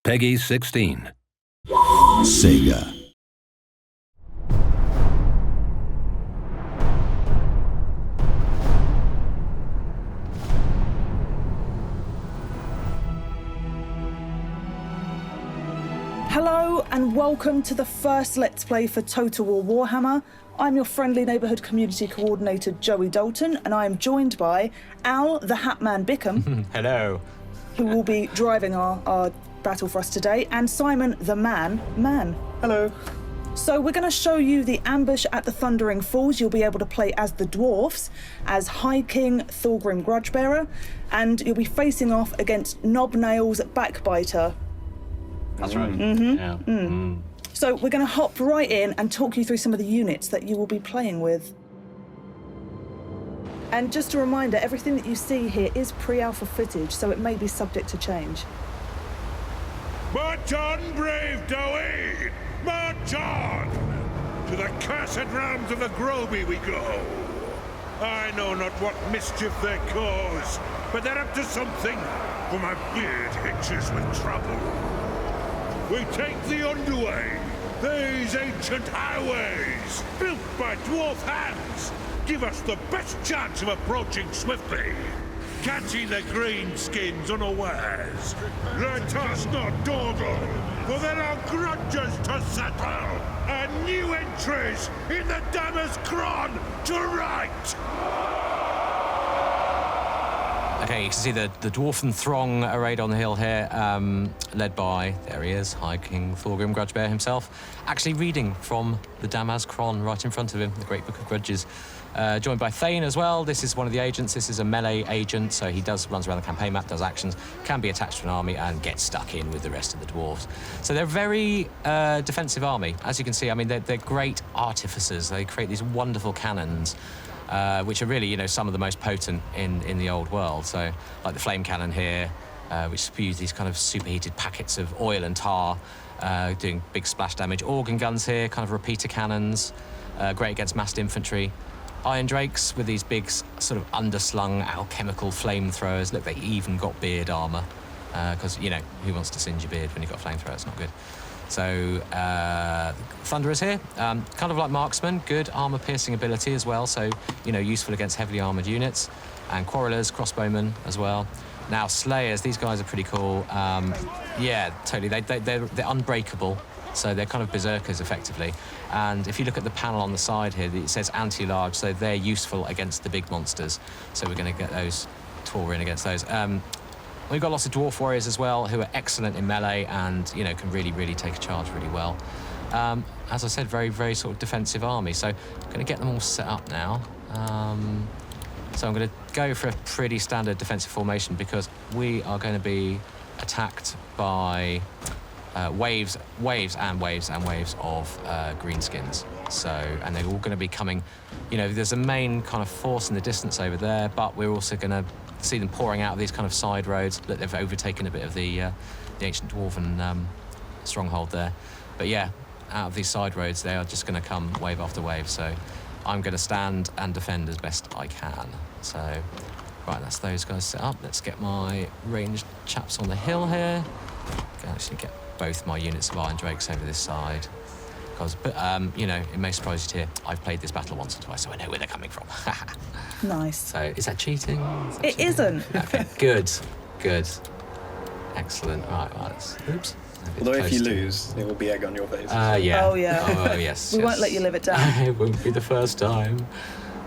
Peggy 16. Sega. Hello and welcome to the first Let's Play for Total War Warhammer. I'm your friendly neighbourhood community coordinator Joey Dalton, and I am joined by Al the Hatman Bickham. Hello. Who will be driving our battle for us today, and Simon the Man. Hello. So we're going to show you the ambush at the Thundering Falls. You'll be able to play as the dwarfs, as High King Thorgrim Grudgebearer, and you'll be facing off against Knobnail's Backbiter. That's right. Mm-hmm. Yeah. Mm. So we're going to hop right in and talk you through some of the units that you will be playing with. And just a reminder, everything that you see here is pre-alpha footage, so it may be subject to change. March on, brave Dowie! March on! To the cursed realms of the Groby we go. I know not what mischief they cause, but they're up to something, for my beard hitches with trouble. We take the underway. These ancient highways, built by dwarf hands, give us the best chance of approaching swiftly, catching the greenskins unawares. Let us not dawdle, for there are grudges to settle, and new entries in the Dammer's Cron to right. Okay, you can see the dwarfen throng arrayed on the hill here, led by, there he is, High King Thorgrim Grudgebearer himself, actually reading from the Damaz Cron right in front of him, the Great Book of Grudges. Joined by Thane as well. This is one of the agents. This is a melee agent, so he runs around the campaign map, does actions, can be attached to an army and get stuck in with the rest of the dwarves. So they're a very defensive army. As you can see, I mean, they're great artificers. They create these wonderful cannons, which are really, you know, some of the most potent in the old world. So, like the flame cannon here, which spews these kind of superheated packets of oil and tar, doing big splash damage. Organ guns here, kind of repeater cannons, great against massed infantry. Iron Drakes with these big sort of underslung alchemical flamethrowers. Look, they even got beard armour, because, you know, who wants to singe your beard when you've got a flamethrower? It's not good. So, Thunderers here, kind of like Marksman, good armour-piercing ability as well, so, you know, useful against heavily armoured units. And Quarrelers, Crossbowmen as well. Now, Slayers, these guys are pretty cool. Yeah, totally, they're unbreakable, so they're kind of berserkers, effectively. And if you look at the panel on the side here, it says anti-large, so they're useful against the big monsters. So we're going to get those, tore in against those. We've got lots of dwarf warriors as well, who are excellent in melee and, you know, can really, really take a charge really well. As I said, very, very sort of defensive army. So I'm going to get them all set up now. So I'm going to go for a pretty standard defensive formation because we are going to be attacked by waves of greenskins. So, and they're all going to be coming, you know, there's a main kind of force in the distance over there, but we're also going to see them pouring out of these kind of side roads. That they've overtaken a bit of the ancient dwarven stronghold there. But yeah, out of these side roads, they are just going to come wave after wave. So I'm going to stand and defend as best I can. So, right, that's those guys set up. Let's get my ranged chaps on the hill here. Can actually get both my units of Iron Drakes over this side. Because, you know, it may surprise you to hear, I've played this battle once or twice, so I know where they're coming from. Nice. So, is that cheating? It isn't. Okay, good. Excellent. Right, let's... Oops. Although if you lose, it will be egg on your face. Yeah. Oh, yeah. Oh, yes. We won't let you live it down. It won't be the first time.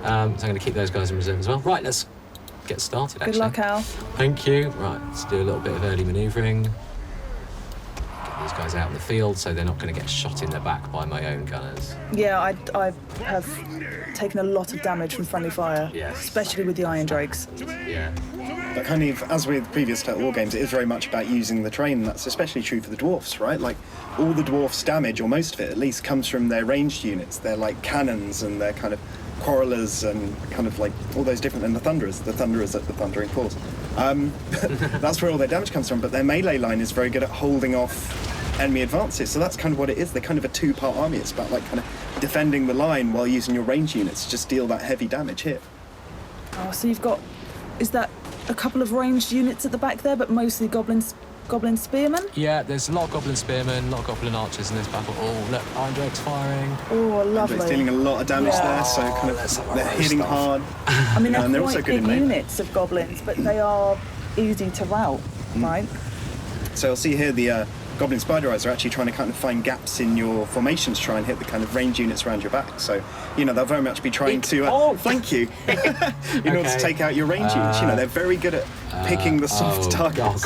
So I'm going to keep those guys in reserve as well. Right, let's get started, actually. Good luck, Al. Thank you. Right, let's do a little bit of early manoeuvring. Get these guys out in the field so they're not going to get shot in the back by my own gunners. Yeah, I have taken a lot of damage from friendly fire, Yes. especially with the Iron Drakes. Yeah. But kind of, as with previous Total War games, it is very much about using the terrain, and that's especially true for the dwarfs, right? Like, all the dwarfs' damage, or most of it at least, comes from their ranged units. They're like cannons, and they're kind of quarrelers, and kind of like all those different, and the thunderers at the Thundering Falls. That's where all their damage comes from, but their melee line is very good at holding off enemy advances, so that's kind of what it is. They're kind of a two-part army. It's about like kind of defending the line while using your ranged units to just deal that heavy damage hit. Oh, so you've got, is that a couple of ranged units at the back there, but mostly goblins goblin spearmen. Yeah, there's a lot of goblin spearmen, a lot of goblin archers in this battle. Oh, look, Iron Drake's firing. Oh, lovely. It's dealing a lot of damage there, so kind of they're hitting hard. I mean, they're and they're quite also good big in units of goblins, but they are easy to rout, right? So you'll see here the Goblin Spider Eyes are actually trying to kind of find gaps in your formations, try and hit the kind of range units around your back. So, they'll very much be trying to flank you in order to take out your range units. They're very good at picking the soft targets.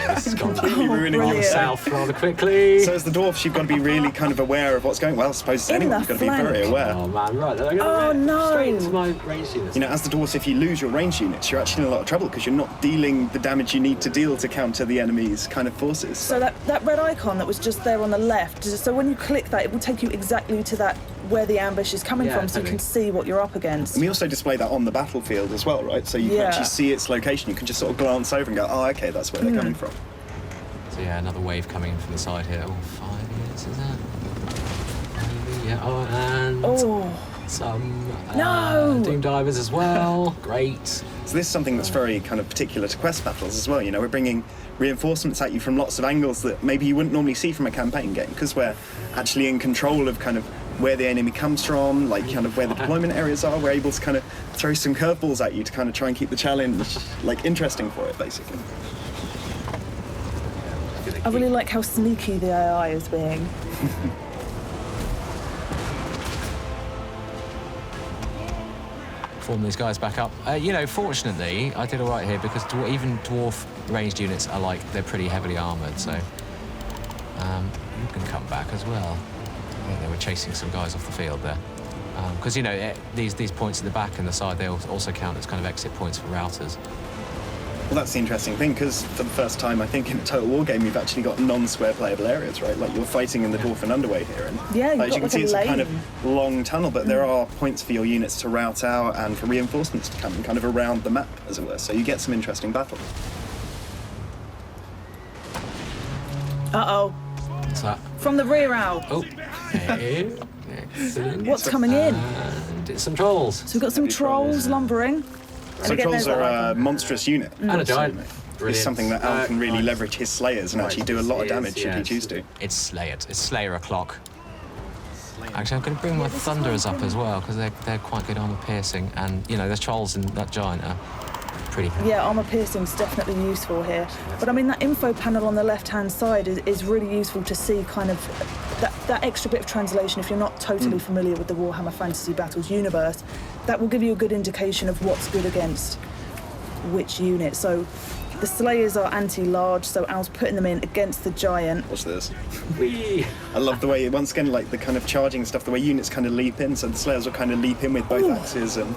This is Completely ruining brilliant. south rather quickly. So as the dwarfs, you've got to be really kind of aware of what's going. Well, I suppose In anyone's the got to be very flank. aware. Oh man, right. They're gonna Oh, no. Straight into my range units. As the dwarfs, if you lose your range units, you're actually in a lot of trouble because you're not dealing the damage you need to deal to counter the enemy's kind of forces. So that red icon that was just there on the left, so when you click that, it will take you exactly to that where the ambush is coming from, so you can see what you're up against. And we also display that on the battlefield as well, right? So you can actually see its location. You can just sort of glance over and go, oh, okay, that's where they're coming from. So yeah, another wave coming in from the side here. Oh, 5 units, is that? Maybe, yeah. Oh, and some Doom Divers as well. Great. So this is something that's very kind of particular to quest battles as well. We're bringing reinforcements at you from lots of angles that maybe you wouldn't normally see from a campaign game, because we're actually in control of kind of where the enemy comes from, like kind of where the deployment areas are. We're able to kind of throw some curveballs at you to kind of try and keep the challenge like interesting for it, basically. I really like how sneaky the AI is being. Form these guys back up. Fortunately, I did all right here because even dwarf ranged units are they're pretty heavily armoured, so you can come back as well. I think they were chasing some guys off the field there. Because, these points at the back and the side, they also count as kind of exit points for routers. Well, that's the interesting thing, because for the first time, I think, in a Total War game, you've actually got non-square playable areas, right? Like, you're fighting in the Dwarfen Underway here, and as you can see, it's a kind of long tunnel, but there are points for your units to route out and for reinforcements to come kind of around the map, as it were, so you get some interesting battles. Uh-oh. What's that? From the rear, Al. Oh, hey. Excellent. What's coming in? And it's some trolls. So we've got some trolls lumbering. So trolls are a monstrous unit. And a giant. It's something that Al can really leverage his slayers and actually do a lot of damage if he chooses to. It's Slayer o'clock. Actually, I'm going to bring my Thunderers up as well, because they're quite good armour piercing, and those trolls and that giant are pretty good. Yeah, armour piercing's definitely useful here. But I mean, that info panel on the left-hand side is really useful to see kind of that extra bit of translation if you're not totally familiar with the Warhammer Fantasy Battles universe. That will give you a good indication of what's good against which unit. So the Slayers are anti-large, so Al's putting them in against the giant. Watch this. Whee! I love the way, once again, like the kind of charging stuff, the way units kind of leap in, so the Slayers will kind of leap in with both axes and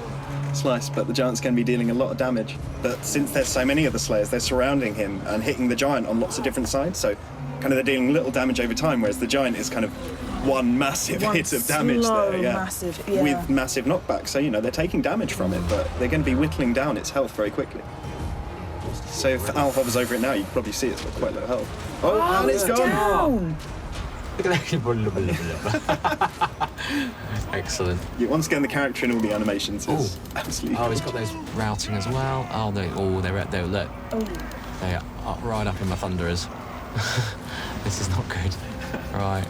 slice, but the giant's going to be dealing a lot of damage. But since there's so many of the Slayers, they're surrounding him and hitting the giant on lots of different sides, so kind of they're dealing little damage over time, whereas the giant is kind of one massive hit of damage there, with massive knockback. So they're taking damage from it, but they're going to be whittling down its health very quickly. So if Al hovers over it now, you can probably see it's got quite low health. Oh, and it's gone! Down. Look at that. Excellent. Yeah, once again, the character in all the animations is absolutely he's got those routing as well. They're look. They are right up in my Thunderers. This is not good. Right.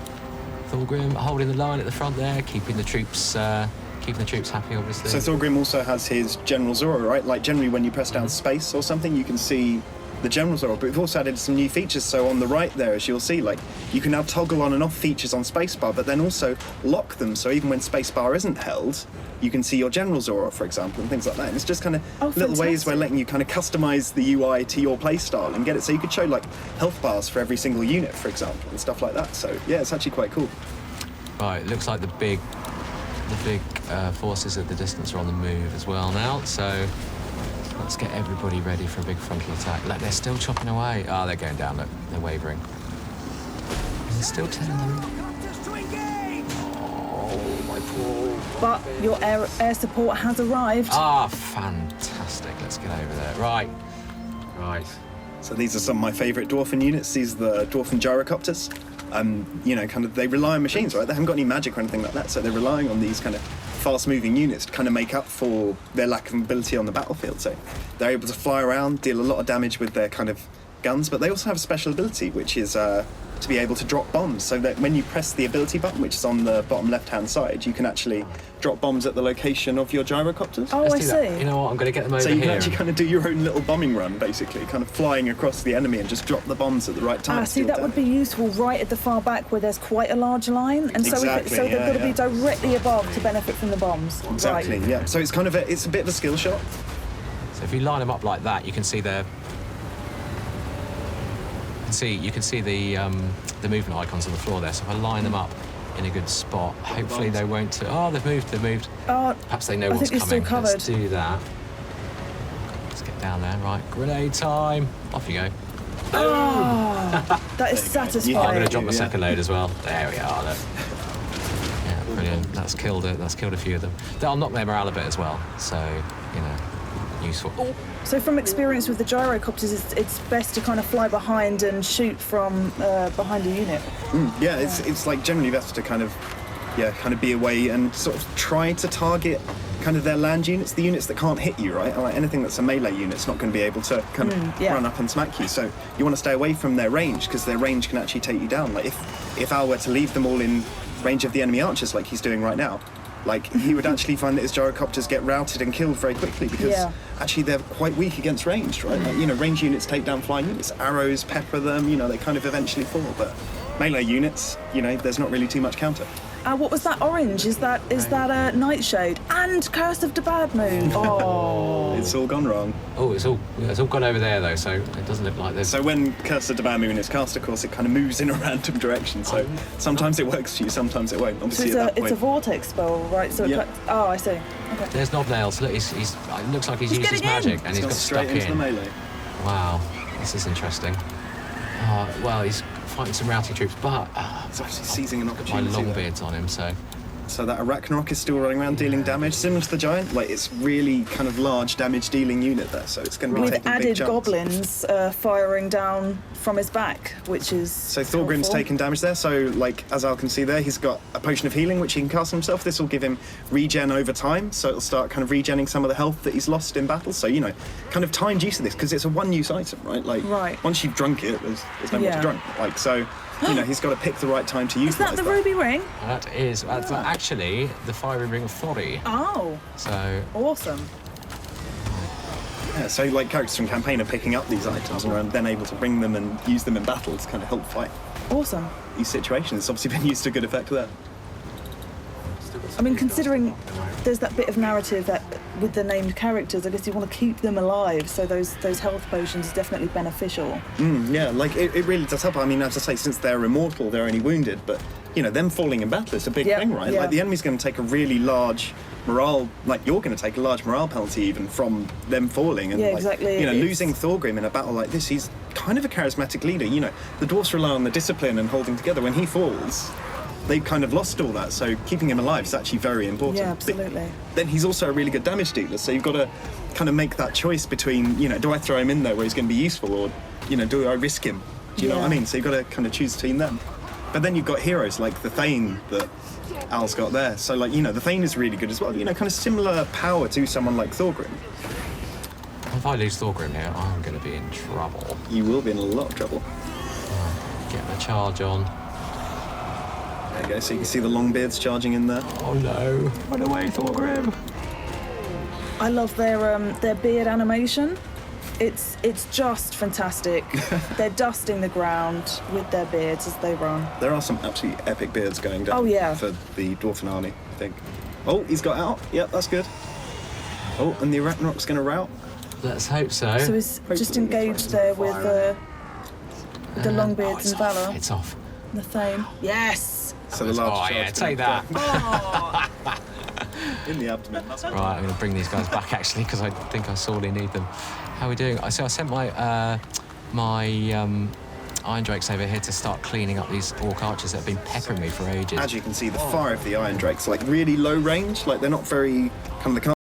Thorgrim holding the line at the front there, keeping the troops happy, obviously. So Thorgrim also has his General Zora, right? Like generally when you press down space or something, you can see the General Zora, but we've also added some new features. So on the right there, as you'll see, like you can now toggle on and off features on spacebar, but then also lock them. So even when spacebar isn't held, you can see your General Zora, for example, and things like that. And it's just kind of little ways we're letting you kind of customize the UI to your play style and get it so you could show like health bars for every single unit, for example, and stuff like that. So yeah, it's actually quite cool. Right, looks like the big forces at the distance are on the move as well now. So let's get everybody ready for a big frontal attack. Look, they're still chopping away. Oh, they're going down. Look, they're wavering. They're still 10 of them. Oh, my poor. But your air support has arrived. Ah, fantastic. Let's get over there. Right. So these are some of my favourite Dwarfen units. These are the Dwarfen gyrocopters. Kind of they rely on machines, right? They haven't got any magic or anything like that, so they're relying on these kind of fast-moving units to kind of make up for their lack of mobility on the battlefield. So they're able to fly around, deal a lot of damage with their kind of guns, but they also have a special ability, which is to be able to drop bombs, so that when you press the ability button, which is on the bottom left-hand side, you can actually drop bombs at the location of your gyrocopters. Oh, Let's I do see. that. You know what? I'm going to get them over So you here. can actually kind of do your own little bombing run, basically, kind of flying across the enemy and just drop the bombs at the right time. See, that would be useful right at the far back where there's quite a large line, and Exactly, so they've got to be directly above to benefit from the bombs. Exactly, Right. yeah. So it's kind of it's a bit of a skill shot. So if you line them up like that, you can see their. You can see the movement icons on the floor there. So if I line them up in a good spot, hopefully they won't. Oh, they've moved. Perhaps they know what's think you're coming. still Let's do that. Let's get down there. Right, grenade time. Off you go. That is satisfying. Oh, I'm going to drop my second load as well. There we are. Look. Yeah, brilliant. That's killed it. That's killed a few of them. That'll knock their morale a bit as well. So, you know, useful. Oh. So from experience with the gyrocopters, it's best to kind of fly behind and shoot from behind a unit. Yeah, it's like generally best to kind of be away and sort of try to target kind of their land units, the units that can't hit you, right? Like anything that's a melee unit's not going to be able to kind of run up and smack you. So you want to stay away from their range, because their range can actually take you down. Like if Al were to leave them all in range of the enemy archers like he's doing right now, like he would actually find that his gyrocopters get routed and killed very quickly, because actually they're quite weak against ranged, right? Like, you know, range units take down flying units, arrows pepper them, you know, they kind of eventually fall, but melee units, you know, there's not really too much counter. What was that orange? Is that a nightshade? And Curse of the Bad Moon. Oh. It's all gone wrong. Oh, it's all gone over there though, so it doesn't look like this. So when Curse of the Bad Moon is cast, of course, it kind of moves in a random direction. So sometimes it works for you, sometimes it won't. Obviously, So at that it's a vortex spell, right? So I see. Okay. There's Knobnails. Look, it looks like he's used his getting magic in. and he's got straight stuck into the in. melee. Wow, this is interesting. Well, he's fighting some routy troops, but He's actually seizing an my opportunity. longbeard's on him, so. So that Arachnarok is still running around dealing damage, similar to the Giant. Like, it's really kind of large damage-dealing unit there, so it's going to be With taking big added jumps. goblins firing down from his back, which is So Thorgrim's helpful. taken damage there, so like as Al can see there, he's got a potion of healing which he can cast on himself. This will give him regen over time, so it'll start kind of regenning some of the health that he's lost in battle. So, you know, kind of timed use of this, because it's a one-use item, right? Like, once you've drunk it, there's no more to drink. Like, so, you know, he's got to pick the right time to use it. Is that the ruby ring? That's actually the fiery ring of Thorry. Oh. So. Awesome. Yeah, so like characters from campaign are picking up these items and are then able to bring them and use them in battle to kind of help fight Awesome. these situations. It's obviously been used to good effect there. I mean, considering there's that bit of narrative that with the named characters, I guess you want to keep them alive, so those health potions are definitely beneficial. Yeah, like it really does help. I mean, as I say, since they're immortal, they're only wounded, but you know, them falling in battle is a big thing, right? Yeah. Like the enemy's going to take a really large morale, like you're going to take a large morale penalty even from them falling. And like, exactly. You know, losing Thorgrim in a battle like this, he's kind of a charismatic leader. You know, the dwarves rely on the discipline and holding together. When he falls, they've kind of lost all that, so keeping him alive is actually very important. Yeah, absolutely. But then he's also a really good damage dealer, so you've got to kind of make that choice between, you know, do I throw him in there where he's going to be useful, or, you know, do I risk him? Do you know what I mean? So you've got to kind of choose between them. But then you've got heroes like the Thane that Al's got there. So, like, you know, the Thane is really good as well. You know, kind of similar power to someone like Thorgrim. If I lose Thorgrim here, I'm going to be in trouble. You will be in a lot of trouble. Get the charge on. There you go, so you can see the Longbeards charging in there. Oh no! Run away, Thorgrim! I love their beard animation. It's just fantastic. They're dusting the ground with their beards as they run. There are some absolutely epic beards going down for the Dwarfen army, I think. Oh, he's got out. Yep, that's good. Oh, and the Arachnarok's going to rout. Let's hope so. So he's just engaged there with the Longbeards and Valor. It's off. The Thane. Yes! So the large take that. in the abdomen. That's Right, I'm going to bring these guys back actually, because I think I sorely need them. How are we doing? So I sent my Iron Drakes over here to start cleaning up these Orc archers that have been peppering me for ages. As you can see, the fire of the Iron Drakes, like really low range, like they're not very, kind of, they can